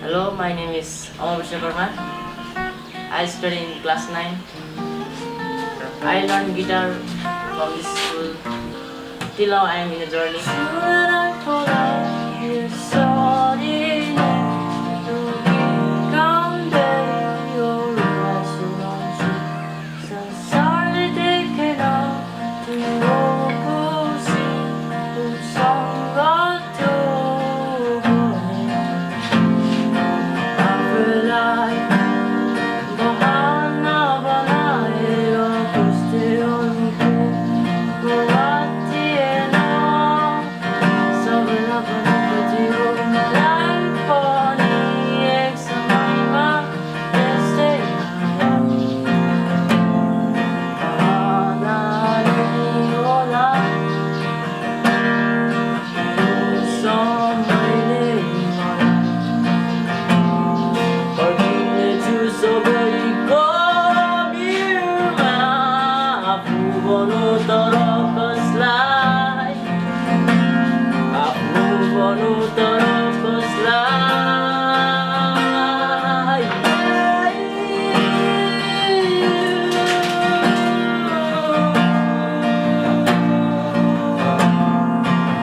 Hello, my name is Amar I study in class 9. I learned guitar from this school. Till now I am in a journey. Aku